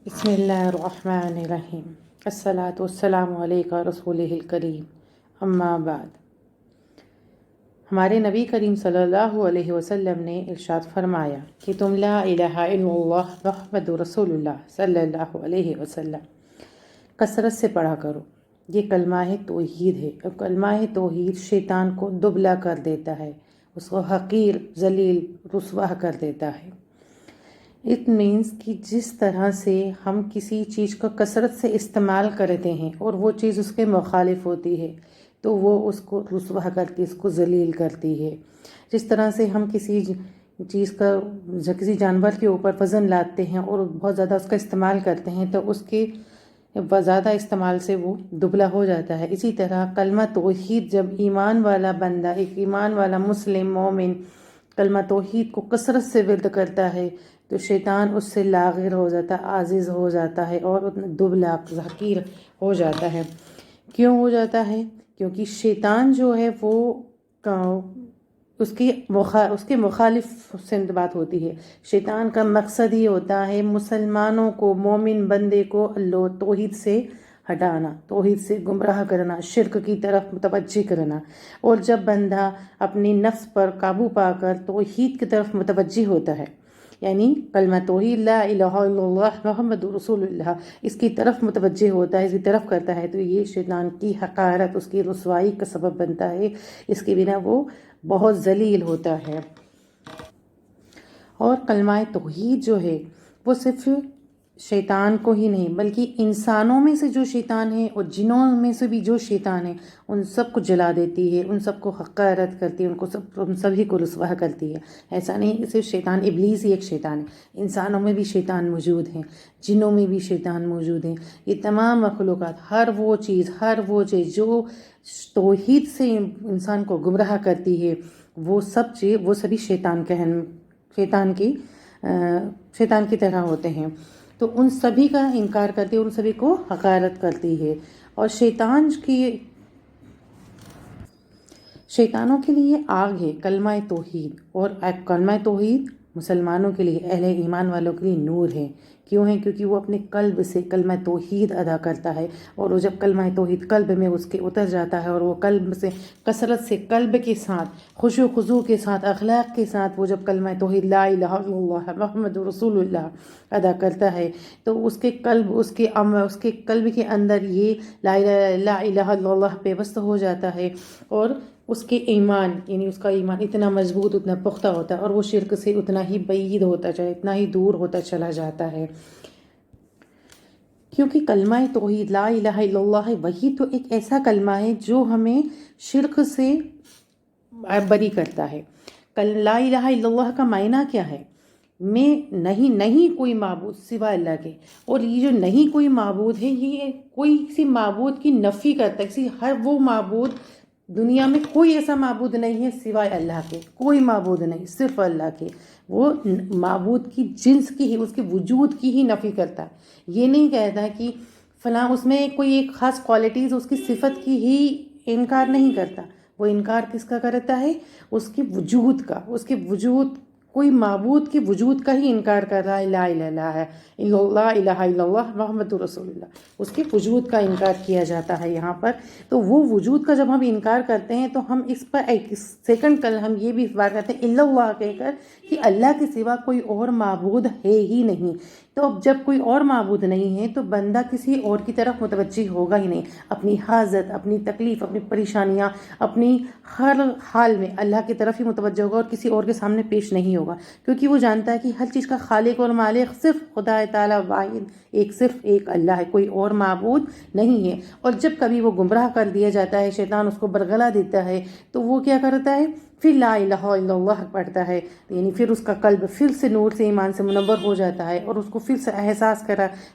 بسم اللہ الرحمن الرحیم الصلاۃ والسلام علیک رسول الکریم اما بعد۔ ہمارے نبی کریم صلی اللہ علیہ وسلم نے ارشاد فرمایا کہ تم لا الہ الا اللہ محمد رسول اللہ صلی اللہ علیہ وسلم کثرت سے پڑھا کرو۔ یہ کلمہ توحید ہے، اور کلمہ توحید شیطان کو دبلا کر دیتا ہے، اس کو حقیر، ذلیل، رسوا کر دیتا ہے۔ اٹ مینس کہ جس طرح سے ہم کسی چیز کو کثرت سے استعمال کرتے ہیں اور وہ چیز اس کے مخالف ہوتی ہے تو وہ اس کو رسوا کرتی، اس کو ذلیل کرتی ہے۔ جس طرح سے ہم کسی چیز کا، کسی جانور کے اوپر وزن لاتے ہیں اور بہت زیادہ اس کا استعمال کرتے ہیں تو اس کے زیادہ استعمال سے وہ دبلا ہو جاتا ہے۔ اسی طرح کلمہ توحید جب ایمان والا بندہ، ایک ایمان والا مسلم مومن کلمہ توحید کو کثرت سے ورد کرتا ہے تو شیطان اس سے لاغر ہو جاتا ہے، عاجز ہو جاتا ہے اور دبلا، حقیر ہو جاتا ہے۔ کیوں ہو جاتا ہے؟ کیونکہ شیطان جو ہے وہ اس کے مخالف سے بات ہوتی ہے۔ شیطان کا مقصد ہی ہوتا ہے مسلمانوں کو، مومن بندے کو اللہ توحید سے ہٹانا، توحید سے گمراہ کرنا، شرک کی طرف متوجہ کرنا۔ اور جب بندہ اپنی نفس پر قابو پا کر توحید کی طرف متوجہ ہوتا ہے، یعنی کلمہ توحید لا الہ الا اللہ محمد رسول اللہ، اس کی طرف متوجہ ہوتا ہے، اس کی طرف کرتا ہے، تو یہ شیطان کی حقارت، اس کی رسوائی کا سبب بنتا ہے۔ اس کے بنا وہ بہت ذلیل ہوتا ہے۔ اور کلمہ توحید جو ہے وہ صرف شیطان کو ہی نہیں بلکہ انسانوں میں سے جو شیطان ہے اور جنوں میں سے بھی جو شیطان ہے ان سب کو جلا دیتی ہے، ان سب کو حقارت کرتی ہے، ان سبھی کو رسوا کرتی ہے۔ ایسا نہیں کہ صرف شیطان ابلیس ہی ایک شیطان ہے، انسانوں میں بھی شیطان موجود ہیں، جنوں میں بھی شیطان موجود ہیں۔ یہ تمام مخلوقات، ہر وہ چیز جو توحید سے انسان کو گمراہ کرتی ہے، وہ سبھی شیطان کی طرح ہوتے ہیں۔ تو ان سبھی کا انکار کرتی ہے، ان سبھی کو حقارت کرتی ہے۔ اور شیطانوں کے لیے آگ ہے کلمہ توحید، اور کلمہ توحید مسلمانوں کے لیے، اہل ایمان والوں کے لیے نور ہے۔ کیوں ہے؟ کیونکہ وہ اپنے قلب سے کلمہ توحید ادا کرتا ہے، اور وہ جب کلمہ توحید قلب میں اس کے اتر جاتا ہے اور وہ قلب سے کثرت سے، قلب کے ساتھ، خشوع و خضوع کے ساتھ، اخلاق کے ساتھ وہ جب کلمہ توحید لا الہ الا اللہ محمد رسول اللہ ادا کرتا ہے تو اس کے قلب کے اندر یہ لا الہ الا اللہ پیوست ہو جاتا ہے، اور اس کے ایمان، یعنی اس کا ایمان اتنا مضبوط، اتنا پختہ ہوتا ہے، اور وہ شرک سے اتنا ہی بعید ہوتا چلا، اتنا ہی دور ہوتا چلا جاتا ہے۔ کیونکہ کلمہ توحید لا الہ الا اللہ وہی تو ایک ایسا کلمہ ہے جو ہمیں شرک سے بری کرتا ہے۔ لا الہ الا اللہ کا معنی کیا ہے؟ میں نہیں کوئی معبود سوائے اللہ کے، اور یہ جو نہیں کوئی معبود ہے، یہ کوئی کسی معبود کی نفی کرتا ہے، ہر وہ معبود، دنیا میں کوئی ایسا معبود نہیں ہے سوائے اللہ کے، کوئی معبود نہیں، صرف اللہ کے۔ وہ معبود کی جنس کی ہی، اس کے وجود کی ہی نفی کرتا ہے۔ یہ نہیں کہتا کہ فلاں اس میں کوئی ایک خاص کوالٹیز، اس کی صفت کی ہی انکار نہیں کرتا۔ وہ انکار کس کا کرتا ہے؟ اس کے وجود کا، کوئی معبود کے وجود کا ہی انکار کر رہا ہے۔ لا الہ الا اللہ محمد رسول اللہ، اس کے وجود کا انکار کیا جاتا ہے یہاں پر۔ تو وہ وجود کا جب ہم انکار کرتے ہیں تو ہم اس پر ایک سیکنڈ کل ہم یہ بھی بات کرتے ہیں الا اللہ کہہ کر کہ اللہ کے سوا کوئی اور معبود ہے ہی نہیں۔ تو اب جب کوئی اور معبود نہیں ہے تو بندہ کسی اور کی طرف متوجہ ہوگا ہی نہیں، اپنی حاجت، اپنی تکلیف، اپنی پریشانیاں، اپنی ہر حال میں اللہ کی طرف ہی متوجہ ہوگا، اور کسی اور کے سامنے پیش نہیں ہوگا، کیونکہ وہ جانتا ہے کہ ہر چیز کا خالق اور مالک صرف خدا تعالیٰ واحد، صرف ایک اللہ ہے، کوئی اور معبود نہیں ہے۔ اور جب کبھی وہ گمراہ کر دیا جاتا ہے، شیطان اس کو برگلا دیتا ہے، تو وہ کیا کرتا ہے؟ پھر لا الہ الا اللہ پڑھتا ہے، یعنی پھر اس کا قلب پھر سے نور سے، ایمان سے منور ہو جاتا ہے، اور اس کو پھر سے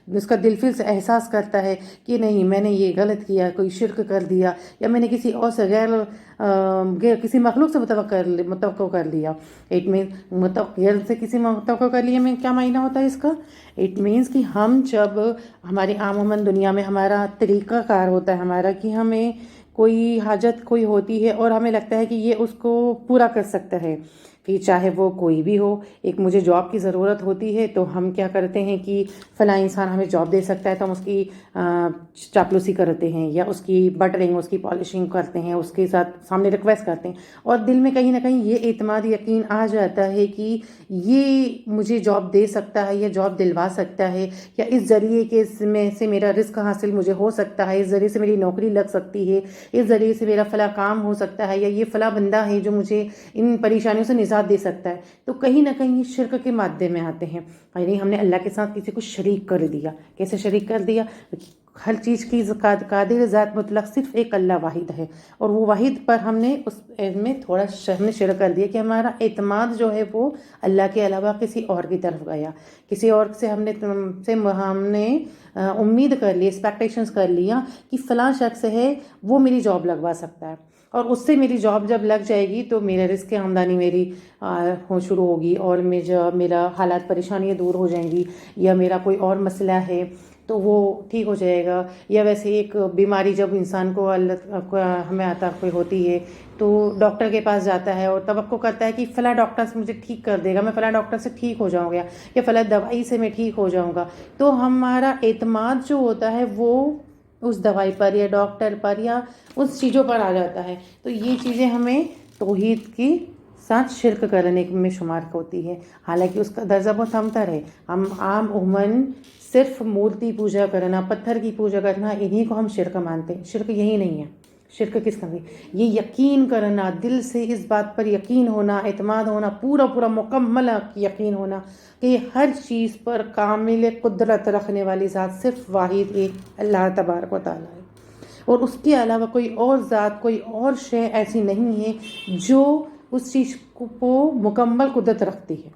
اس کا دل پھر سے احساس کرتا ہے کہ نہیں، میں نے یہ غلط کیا، کوئی شرک کر دیا، یا میں نے کسی اور سے کسی مخلوق سے متوقع کر لیا۔ غیر سے کسی متوقع کر لیا میں کیا معنی ہوتا ہے اس کا؟ اٹ مینس کہ ہم جب ہمارے عموماً دنیا میں ہمارا طریقہ کار ہوتا ہے ہمارا کہ ہمیں کوئی حاجت کوئی ہوتی ہے اور ہمیں لگتا ہے کہ یہ اس کو پورا کر سکتا ہے، پھر چاہے وہ کوئی بھی ہو. ایک مجھے جاب کی ضرورت ہوتی ہے تو ہم کیا کرتے ہیں کہ فلاں انسان ہمیں جاب دے سکتا ہے تو ہم اس کی چاپلوسی کرتے ہیں یا اس کی بٹرنگ اس کی پالشنگ کرتے ہیں, اس کے ساتھ سامنے ریکویسٹ کرتے ہیں, اور دل میں کہیں نہ کہیں یہ اعتماد یقین آ جاتا ہے کہ یہ مجھے جاب دے سکتا ہے یا جاب دلوا سکتا ہے, یا اس ذریعے کے میں سے میرا رزق حاصل مجھے ہو سکتا ہے, اس ذریعے سے میری نوکری لگ سکتی ہے, اس ذریعے سے میرا فلاں کام ہو سکتا ہے, یا یہ فلاں بندہ ہے جو مجھے ان پریشانیوں سے نجات دے سکتا ہے. تو کہیں نہ کہیں شرک کے مادے میں آتے ہیں, یعنی ہم نے اللہ کے ساتھ کسی کو شریک کر دیا. کیسے شریک کر دیا؟ ہر چیز کی قادر ذات مطلق صرف ایک اللہ واحد ہے, اور وہ واحد پر ہم نے اس میں تھوڑا ہم نے شرک کر دیا کہ ہمارا اعتماد جو ہے وہ اللہ کے علاوہ کسی اور کی طرف گیا. کسی اور سے ہم نے امید کر لی, ایکسپیکٹیشنز کر لیا کہ فلاں شخص ہے وہ میری جاب لگوا سکتا ہے, اور اس سے میری جاب جب لگ جائے گی تو میرا رزق آمدنی میری شروع ہوگی, اور میرا حالات پریشانیاں دور ہو جائیں گی, یا میرا کوئی اور مسئلہ ہے تو وہ ٹھیک ہو جائے گا. یا ویسے ایک بیماری جب انسان کو ہمیں عطا کوئی ہوتی ہے تو ڈاکٹر کے پاس جاتا ہے اور توقع کرتا ہے کہ فلاں ڈاکٹر سے مجھے ٹھیک کر دے گا, میں فلاں ڈاکٹر سے ٹھیک ہو جاؤں گا, یا فلاں دوائی سے میں ٹھیک ہو جاؤں گا. تو ہمارا اعتماد جو ہوتا ہے وہ اس دوائی پر یا ڈاکٹر پر یا اس چیزوں پر آ جاتا ہے. تو یہ چیزیں ہمیں توحید کی ساتھ شرک کرنے میں شمار ہوتی ہے, حالانکہ اس کا درجہ بہت کمتر ہے. ہم عام عموماً صرف مورتی پوجا کرنا, پتھر کی پوجا کرنا, انہی کو ہم شرک مانتے ہیں. شرک یہی نہیں ہے. شرک کس کا؟ یہ یقین کرنا, دل سے اس بات پر یقین ہونا, اعتماد ہونا, پورا مکمل یقین ہونا کہ ہر چیز پر کامل قدرت رکھنے والی ذات صرف واحد ایک اللہ تبارک و تعالیٰ ہے, اور اس کے علاوہ کوئی اور ذات, کوئی اور شے ایسی نہیں ہے جو اس چیز کو مکمل قدرت رکھتی ہے.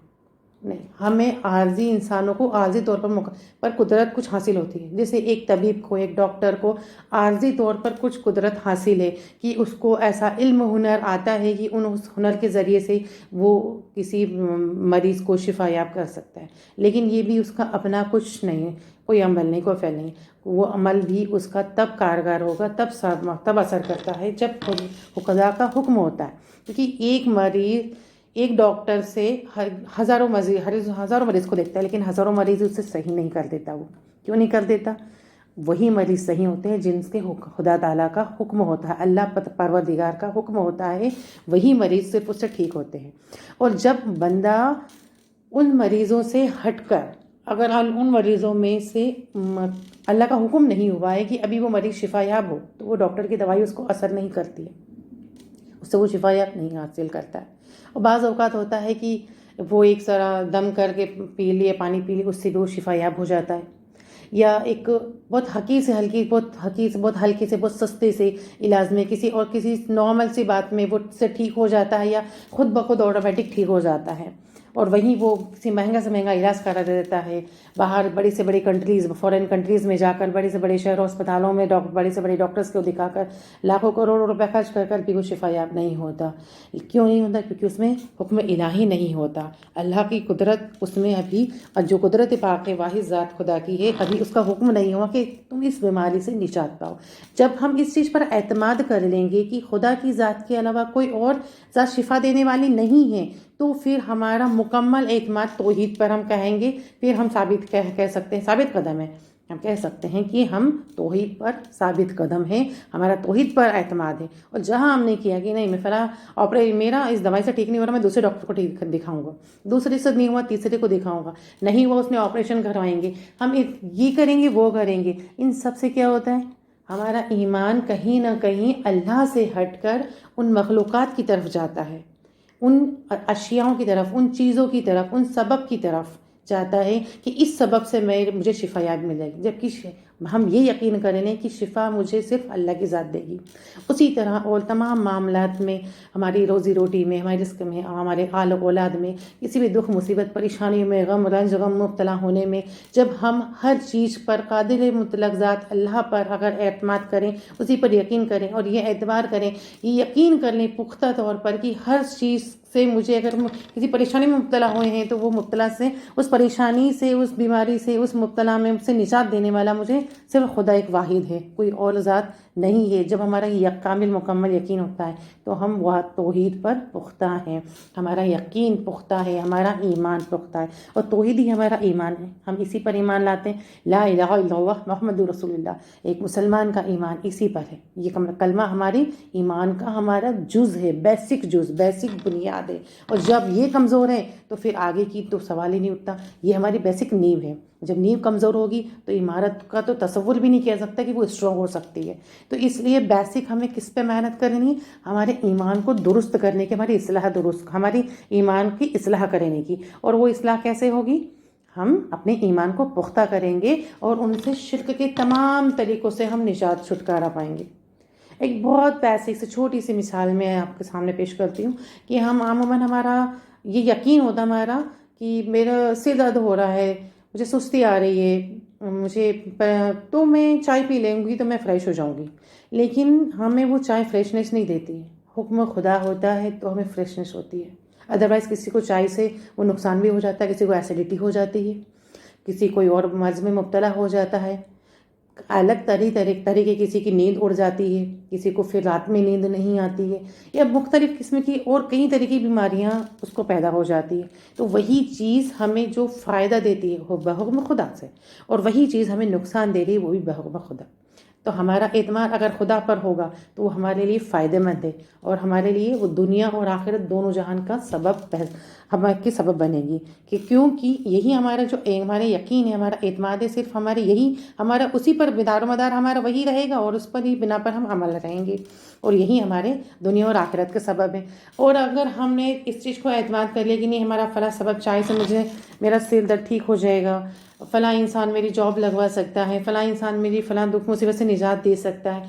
نہیں, ہمیں عارضی انسانوں کو عارضی طور پر قدرت کچھ حاصل ہوتی ہے. جیسے ایک طبیب کو, ایک ڈاکٹر کو عارضی طور پر کچھ قدرت حاصل ہے کہ اس کو ایسا علم ہنر آتا ہے کہ اس ہنر کے ذریعے سے وہ کسی مریض کو شفا یاب کر سکتا ہے. لیکن یہ بھی اس کا اپنا کچھ نہیں ہے, کوئی عمل نہیں, کوئی فعل نہیں. وہ عمل بھی اس کا تب کارگر ہوگا, تب اثر کرتا ہے جب خدا کا حکم ہوتا ہے. کیونکہ ایک ڈاکٹر سے ہزاروں مریض کو دیکھتا ہے, لیکن ہزاروں مریض اسے صحیح نہیں کر دیتا. وہ کیوں نہیں کر دیتا؟ وہی مریض صحیح ہوتے ہیں جن کے خدا تعالیٰ کا حکم ہوتا ہے, اللہ پروردگار کا حکم ہوتا ہے, وہی مریض صرف اس سے ٹھیک ہوتے ہیں. اور جب بندہ ان مریضوں سے ہٹ کر, اگر ان مریضوں میں سے اللہ کا حکم نہیں ہوا ہے کہ ابھی وہ مریض شفا یاب ہو, تو وہ ڈاکٹر کی دوائی اس کو اثر نہیں کرتی ہے, اس سے وہ شفا یاب نہیں حاصل کرتا ہے. اور بعض اوقات ہوتا ہے کہ وہ ایک ذرا دم کر کے پی لیے, پانی پی لیے, اس سے بھی وہ شفا یاب ہو جاتا ہے. یا ایک بہت ہلکے سے بہت سستے سے علاج میں کسی نارمل سی بات میں وہ سے ٹھیک ہو جاتا ہے, یا خود بخود آٹومیٹک ٹھیک ہو جاتا ہے. اور وہیں وہ کسی مہنگا سے مہنگا علاج کرا دیتا ہے باہر بڑی سے بڑی کنٹریز, فورن کنٹریز میں جا کر بڑے سے بڑے شہروں اسپتالوں میں بڑے سے بڑے ڈاکٹرز کو دکھا کر لاکھوں کروڑوں روپے خرچ کر بھی وہ شفا یاب نہیں ہوتا. کیوں نہیں ہوتا؟ کیونکہ اس میں حکم الہی نہیں ہوتا. اللہ کی قدرت اس میں ابھی, اور جو قدرت پاک واحد ذات خدا کی ہے, ابھی اس کا حکم نہیں ہوا کہ تم اس بیماری سے نجات پاؤ. جب ہم اس چیز پر اعتماد کر لیں گے کہ خدا کی ذات کے علاوہ کوئی اور ذات شفا دینے والی نہیں ہے, تو پھر ہمارا مکمل اعتماد توحید پر ہم کہیں گے. پھر ہم کہہ سکتے ہیں ثابت قدم ہے, ہم کہہ سکتے ہیں کہ ہم توحید پر ثابت قدم ہیں, ہمارا توحید پر اعتماد ہے. اور جہاں ہم نے کیا کہ نہیں میں فلاں میرا اس دوائی سے ٹھیک نہیں ہو رہا, میں دوسرے ڈاکٹر کو دکھاؤں گا, دوسرے سے نہیں ہوا تیسرے کو دکھاؤں گا, نہیں ہوا اس میں آپریشن کروائیں گے, ہم یہ کریں گے وہ کریں گے. ان سب سے کیا ہوتا ہے؟ ہمارا ایمان کہیں نہ کہیں اللہ سے ہٹ کر ان مخلوقات کی طرف جاتا ہے, ان اشیاؤں کی طرف, ان چیزوں کی طرف, ان سبب کی طرف جاتا ہے کہ اس سبب سے مجھے شفا یاب مل جائے گی. جبکہ ہم یہ یقین کریں کہ شفا مجھے صرف اللہ کی ذات دے گی. اسی طرح اور تمام معاملات میں, ہماری روزی روٹی میں, ہمارے رزق میں, ہمارے آل و اولاد میں, کسی بھی دکھ مصیبت پریشانی میں, غم مبتلا ہونے میں, جب ہم ہر چیز پر قادر مطلق ذات اللہ پر اگر اعتماد کریں, اسی پر یقین کریں, اور یہ اعتبار کریں, یہ یقین کر لیں پختہ طور پر کہ ہر چیز سے مجھے اگر کسی پریشانی میں مبتلا ہوئے ہیں تو وہ مبتلا سے, اس پریشانی سے, اس بیماری سے, اس مبتلا میں سے نجات دینے والا مجھے صرف خدا ایک واحد ہے, کوئی اور ذات نہیں ہے، جب ہمارا یک کامل مکمل یقین ہوتا ہے تو ہم وہ توحید پر پختہ ہیں، ہمارا یقین پختہ ہے، ہمارا ایمان پختہ ہے، اور توحید ہی ہمارا ایمان ہے، ہم اسی پر ایمان لاتے ہیں، لا الہ الا اللہ محمد رسول اللہ، ایک مسلمان کا ایمان اسی پر ہے، یہ کلمہ ہماری ایمان کا ہمارا جز ہے، بیسک جز، بیسک بنیاد ہے، اور جب یہ کمزور ہے تو پھر آگے کی تو سوال ہی نہیں اٹھتا، یہ ہماری بیسک نیو ہے، جب نیو کمزور ہوگی تو عمارت کا تو تصور بھی نہیں کیا سکتا کہ وہ اسٹرانگ ہو سکتی ہے، تو اس لیے بیسک ہمیں کس پہ محنت کرنی ہے، ہمارے ایمان کو درست کرنے کی، ہماری اصلاح درست، ہماری ایمان کی اصلاح کرنے کی، اور وہ اصلاح کیسے ہوگی؟ ہم اپنے ایمان کو پختہ کریں گے اور ان سے شرک کے تمام طریقوں سے ہم نجات چھٹکارا پائیں گے۔ ایک بہت بیسک سے چھوٹی سی مثال میں آپ کے سامنے پیش کرتی ہوں کہ ہم عموماً ہمارا یہ یقین ہوتا ہمارا کہ میرا سر درد ہو رہا ہے، مجھے سستی آ رہی ہے، مجھے تو میں چائے پی لوں گی تو میں فریش ہو جاؤں گی، لیکن ہمیں وہ چائے فریشنس نہیں دیتی ہے، حکم خدا ہوتا ہے تو ہمیں فریشنس ہوتی ہے، ادروائز کسی کو چائے سے وہ نقصان بھی ہو جاتا ہے، کسی کو ایسیڈیٹی ہو جاتی ہے، کسی کوئی اور مرض میں مبتلا ہو جاتا ہے، الگ طریقے کسی کی نیند اڑ جاتی ہے، کسی کو پھر رات میں نیند نہیں آتی ہے، یا مختلف قسم کی اور کئی طرح کی بیماریاں اس کو پیدا ہو جاتی ہے، تو وہی چیز ہمیں جو فائدہ دیتی ہے وہ بحکم خدا سے، اور وہی چیز ہمیں نقصان دے رہی ہے وہ بھی بحکم خدا، تو ہمارا اعتماد اگر خدا پر ہوگا تو وہ ہمارے لیے فائدہ مند ہے، اور ہمارے لیے وہ دنیا اور آخرت دونوں جہان کا ہمارے سبب بنے گی، کہ کیونکہ یہی ہمارا جو ہمارے یقین ہے، ہمارا اعتماد ہے، صرف ہمارے یہی ہمارا اسی پر دار و مدار ہمارا وہی رہے گا، اور اس پر ہی بنا پر ہم عمل رہیں گے، اور یہی ہمارے دنیا اور آخرت کا سبب ہے۔ اور اگر ہم نے اس چیز کو اعتماد کر لیا کہ نہیں ہمارا فلاں سبب چائے سے میرا سر درد ٹھیک ہو جائے گا، فلاں انسان میری جاب لگوا سکتا ہے، فلاں انسان میری فلاں دکھ مصیبت سے نجات دے سکتا ہے،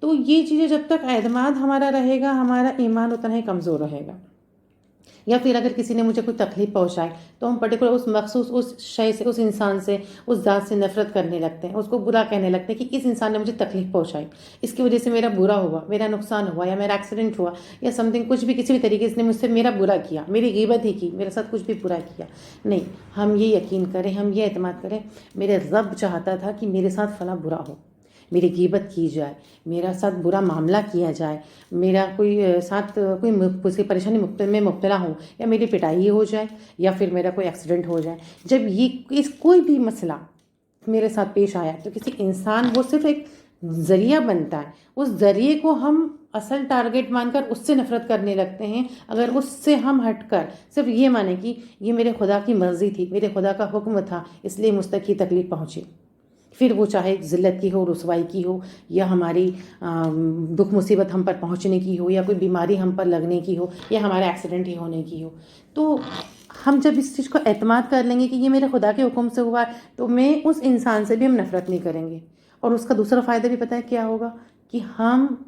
تو یہ چیزیں جب تک اعتماد ہمارا رہے گا ہمارا ایمان اتنا ہی کمزور رہے گا۔ یا پھر اگر کسی نے مجھے کوئی تکلیف پہنچائے تو ہم پرٹیکولر اس مخصوص اس شے سے، اس انسان سے، اس ذات سے نفرت کرنے لگتے ہیں، اس کو برا کہنے لگتے ہیں کہ اس انسان نے مجھے تکلیف پہنچائی، اس کی وجہ سے میرا برا ہوا، میرا نقصان ہوا، یا میرا ایکسیڈنٹ ہوا، یا سم تھنگ کچھ بھی، کسی بھی طریقے سے اس نے مجھ سے میرا برا کیا، میری غیبت ہی کی، میرے ساتھ کچھ بھی برا کیا۔ نہیں، ہم یہ یقین کریں، ہم یہ اعتماد کریں، میرے رب چاہتا تھا کہ میرے ساتھ فلاں برا ہو، میری غیبت کی جائے، میرا ساتھ برا معاملہ کیا جائے، میرا کوئی ساتھ کوئی پریشانی میں مبتلا ہوں، یا میری پٹائی ہو جائے، یا پھر میرا کوئی ایکسیڈنٹ ہو جائے، جب یہ کوئی بھی مسئلہ میرے ساتھ پیش آیا تو کسی انسان وہ صرف ایک ذریعہ بنتا ہے، اس ذریعے کو ہم اصل ٹارگٹ مان کر اس سے نفرت کرنے لگتے ہیں، اگر اس سے ہم ہٹ کر صرف یہ مانیں کہ یہ میرے خدا کی مرضی تھی، میرے خدا کا حکم تھا، اس لیے مجھ تک یہ تکلیف پہنچی، پھر وہ چاہے ذلت کی ہو، رسوائی کی ہو، یا ہماری دکھ مصیبت ہم پر پہنچنے کی ہو، یا کوئی بیماری ہم پر لگنے کی ہو، یا ہمارا ایکسیڈنٹ ہی ہونے کی ہو، تو ہم جب اس چیز کو اعتماد کر لیں گے کہ یہ میرے خدا کے حکم سے ہوا ہے، تو میں اس انسان سے بھی ہم نفرت نہیں کریں گے، اور اس کا دوسرا فائدہ بھی پتہ ہے کیا ہوگا، کہ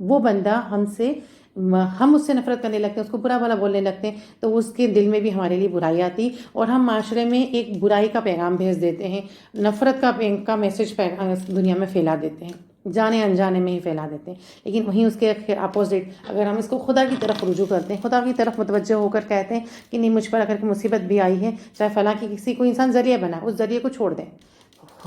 وہ بندہ ہم اس سے نفرت کرنے لگتے ہیں، اس کو برا بھلا بولنے لگتے ہیں، تو اس کے دل میں بھی ہمارے لیے برائی آتی، اور ہم معاشرے میں ایک برائی کا پیغام بھیج دیتے ہیں، نفرت کا میسج دنیا میں پھیلا دیتے ہیں، جانے انجانے میں ہی پھیلا دیتے ہیں، لیکن وہیں اس کے اپوزٹ اگر ہم اس کو خدا کی طرف رجوع کرتے ہیں، خدا کی طرف متوجہ ہو کر کہتے ہیں کہ نہیں، مجھ پر اگر کوئی مصیبت بھی آئی ہے، چاہے فلاں کی کسی کو انسان ذریعہ بنا، اس ذریعے کو چھوڑ دیں،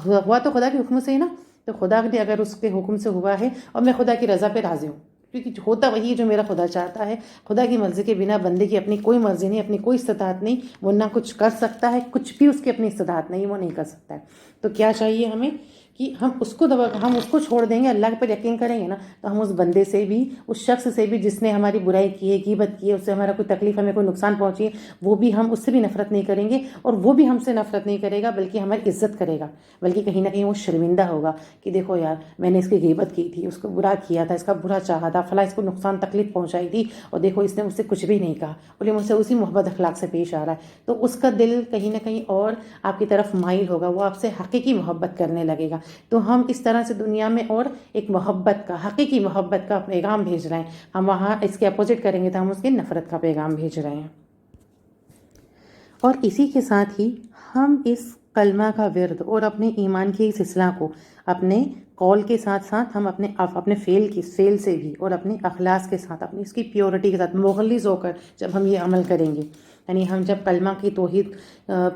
ہوا تو خدا کے حکم سے ہی نا، تو خدا نے اگر اس کے حکم سے ہوا ہے اور میں خدا کی رضا پہ راضی ہوں، کیونکہ ہوتا وہی جو میرا خدا چاہتا ہے، خدا کی مرضی کے بنا بندے کی اپنی کوئی مرضی نہیں، اپنی کوئی استطاعت نہیں، وہ نہ کچھ کر سکتا ہے، کچھ بھی اس کی اپنی استطاعت نہیں، وہ نہیں کر سکتا ہے، تو کیا چاہیے ہمیں کہ ہم اس کو چھوڑ دیں گے، اللہ پر یقین کریں گے نا، تو ہم اس بندے سے بھی، اس شخص سے بھی جس نے ہماری برائی کی ہے، غیبت کی ہے، اس سے ہمارا کوئی تکلیف، ہمیں کوئی نقصان پہنچی ہے، وہ بھی ہم اس سے بھی نفرت نہیں کریں گے، اور وہ بھی ہم سے نفرت نہیں کرے گا، بلکہ ہماری عزت کرے گا، بلکہ کہیں نہ کہیں وہ شرمندہ ہوگا کہ دیکھو یار، میں نے اس کی غیبت کی تھی، اس کو برا کیا تھا، اس کا برا چاہا تھا، فلاں اس کو نقصان تکلیف پہنچائی تھی، اور دیکھو اس نے مجھ سے کچھ بھی نہیں کہا، بولے مجھ سے اسی محبت اخلاق سے پیش آ رہا ہے، تو اس کا دل کہیں نہ کہیں اور آپ کی طرف مائل ہوگا، وہ آپ سے حقیقی محبت کرنے لگے گا، تو ہم اس طرح سے دنیا میں اور ایک محبت کا، حقیقی محبت کا پیغام بھیج رہے ہیں، ہم وہاں اس کے اپوزٹ کریں گے تو ہم اس کی نفرت کا پیغام بھیج رہے ہیں۔ اور اسی کے ساتھ ہی ہم اس کلمہ کا ورد اور اپنے ایمان کی اس اصلاح کو اپنے قول کے ساتھ ساتھ ہم اپنے فعل سے بھی اور اپنے اخلاص کے ساتھ اپنی اس کی پیورٹی کے ساتھ مخلص ہو کر جب ہم یہ عمل کریں گے، یعنی ہم جب کلمہ کی توحید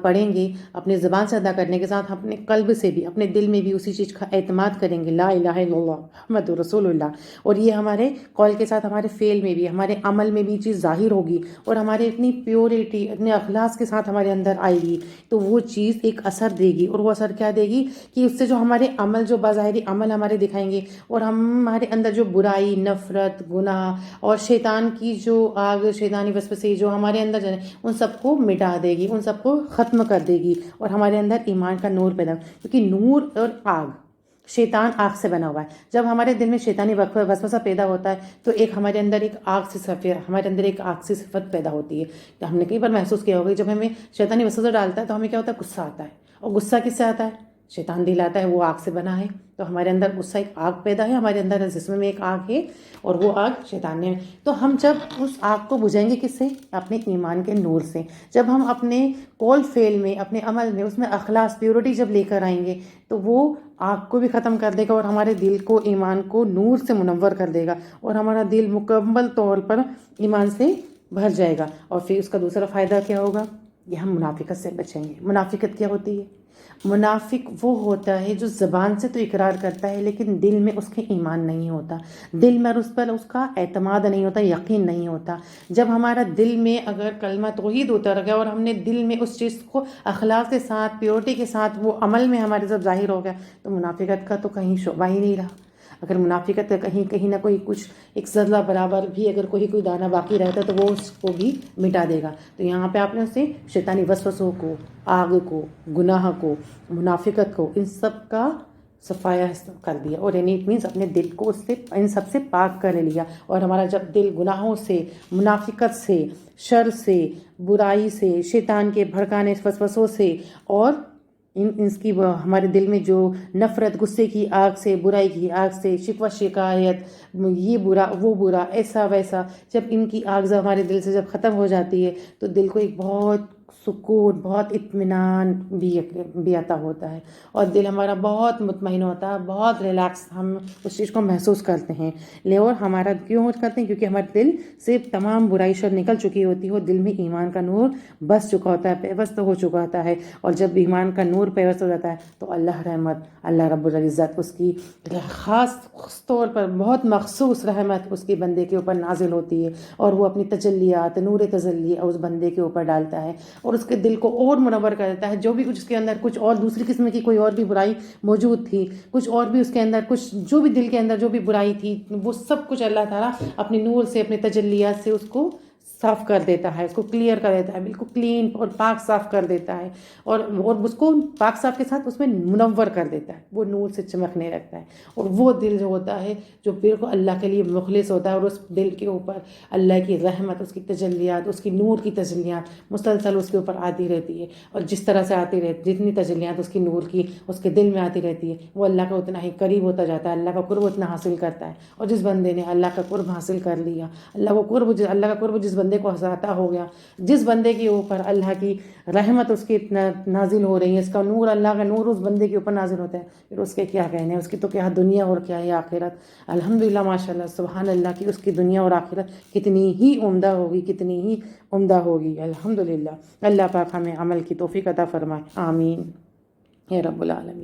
پڑھیں گے اپنی زبان سے ادا کرنے کے ساتھ اپنے قلب سے بھی اپنے دل میں بھی اسی چیز کا اعتماد کریں گے، لا الہ الا اللہ محمد رسول اللہ، اور یہ ہمارے قول کے ساتھ ہمارے فعل میں بھی ہمارے عمل میں بھی چیز ظاہر ہوگی اور ہمارے اتنی پیورٹی اتنے اخلاص کے ساتھ ہمارے اندر آئے گی، تو وہ چیز ایک اثر دے گی، اور وہ اثر کیا دے گی کہ اس سے جو ہمارے عمل جو بظاہری عمل ہمارے دکھائیں گے اور ہمارے اندر جو برائی، نفرت، گناہ اور شیطان کی جو آگ، شیطانی وسوسے جو ہمارے اندر جو ہے ان سب کو مٹا دے گی، ان سب کو ختم کر دے گی، اور ہمارے اندر ایمان کا نور پیدا، کیونکہ نور اور آگ، شیطان آگ سے بنا ہوا ہے۔ جب ہمارے دل میں شیطانی وسوسہ پیدا ہوتا ہے تو ہمارے اندر ایک آگ سے صفت پیدا ہوتی ہے۔ تو ہم نے کئی بار محسوس کیا ہوگا جب ہمیں شیطانی وسوسہ ڈالتا ہے تو ہمیں کیا ہوتا ہے؟ غصہ آتا ہے، اور غصہ کس سے آتا ہے؟ شیطان دلاتا ہے، وہ آگ سے بنا ہے، تو ہمارے اندر غصہ ایک آگ پیدا ہے، ہمارے اندر جسم میں ایک آگ ہے، اور وہ آگ شیطان نے، تو ہم جب اس آگ کو بجھائیں گے کس سے؟ اپنے ایمان کے نور سے۔ جب ہم اپنے قول فعل میں اپنے عمل میں اس میں اخلاص، پیورٹی جب لے کر آئیں گے تو وہ آگ کو بھی ختم کر دے گا اور ہمارے دل کو، ایمان کو نور سے منور کر دے گا، اور ہمارا دل مکمل طور پر ایمان سے بھر جائے گا۔ اور پھر اس کا دوسرا فائدہ کیا ہوگا؟ یہ ہم منافقت سے بچیں گے۔ منافقت کیا ہوتی ہے؟ منافق وہ ہوتا ہے جو زبان سے تو اقرار کرتا ہے لیکن دل میں اس کے ایمان نہیں ہوتا، دل میں اس پر اس کا اعتماد نہیں ہوتا، یقین نہیں ہوتا۔ جب ہمارا دل میں اگر کلمہ توحید اتر گیا اور ہم نے دل میں اس چیز کو اخلاص کے ساتھ، پیورٹی کے ساتھ وہ عمل میں ہمارے سب ظاہر ہو گیا، تو منافقت کا تو کہیں شعبہ ہی نہیں رہا۔ اگر منافقت کا کہیں نہ کوئی کچھ ایک ذرہ برابر بھی اگر کوئی دانہ باقی رہتا ہے تو وہ اس کو بھی مٹا دے گا۔ تو یہاں پہ آپ نے اسے شیطانی وسوسوں کو، آگ کو، گناہ کو، منافقت کو، ان سب کا صفایا کر دیا، اور یعنی اٹ مینس اپنے دل کو اس سے، ان سب سے پاک کر لیا، اور ہمارا جب دل گناہوں سے، منافقت سے، شر سے، برائی سے، شیطان کے بھڑکانے وسوسوں سے، اور اس کی ہمارے دل میں جو نفرت، غصے کی آگ سے، برائی کی آگ سے، شکوہ شکایت، یہ برا وہ برا، ایسا ویسا، جب ان کی آگ ہمارے دل سے جب ختم ہو جاتی ہے تو دل کو ایک بہت سکون، بہت اطمینان بھی عطا ہوتا ہے، اور دل ہمارا بہت مطمئن ہوتا ہے، بہت ریلیکس ہم اس چیز کو محسوس کرتے ہیں۔ اور ہمارا کیوں کرتے ہیں؟ کیونکہ ہمارے دل سے تمام برائی شر نکل چکی ہوتی ہے اور دل میں ایمان کا نور بس چکا ہوتا ہے، پیوست ہو چکا ہوتا ہے، اور جب ایمان کا نور پیوست ہو جاتا ہے تو اللہ رحمت، اللہ رب العزت اس کی خاص طور پر بہت مخصوص رحمت اس کے بندے کے اوپر نازل ہوتی ہے، اور وہ اپنی تجلیات، نور تجلی اس بندے کے اوپر ڈالتا ہے، اور اس کے دل کو اور منور کر دیتا ہے۔ جو بھی کچھ اس کے اندر کچھ اور دوسری قسم کی کوئی اور بھی برائی موجود تھی، کچھ اور بھی اس کے اندر کچھ جو بھی دل کے اندر جو بھی برائی تھی، وہ سب کچھ اللہ تعالیٰ اپنی نور سے، اپنے تجلیات سے اس کو صاف کر دیتا ہے، اس کو کلیئر کر دیتا ہے، بالکل کلین اور پاک صاف کر دیتا ہے، اور اس کو پاک صاف کے ساتھ اس میں منور کر دیتا ہے، وہ نور سے چمکنے لگتا ہے، اور وہ دل جو ہوتا ہے جو بالکل اللہ کے لیے مخلص ہوتا ہے، اور اس دل کے اوپر اللہ کی رحمت، اس کی تجلیات، اس کی نور کی تجلیات مسلسل اس کے اوپر آتی رہتی ہے، اور جس طرح سے آتی رہتی، جتنی تجلیات اس کی نور کی اس کے دل میں آتی رہتی ہے، وہ اللہ کا اتنا ہی قریب ہوتا جاتا ہے، اللہ کا قرب اتنا حاصل کرتا ہے، اور جس بندے نے اللہ کا قرب حاصل کر لیا، اللہ کا قرب جس بندے کو عطا ہو گیا، جس بندے کے اوپر اللہ کی رحمت اس کی نازل ہو رہی ہے، اس کا نور، اللہ کا نور اس بندے کے اوپر نازل ہوتا ہے، پھر اس کے کیا کہنے ہیں، اس کی تو کیا دنیا اور کیا ہے آخرت۔ الحمدللہ، ماشاءاللہ، سبحان اللہ کی اس کی دنیا اور آخرت کتنی ہی عمدہ ہوگی، کتنی ہی عمدہ ہوگی، الحمدللہ۔ اللہ پاک ہمیں عمل کی توفیق عطا فرمائے، آمین یا رب العالمین۔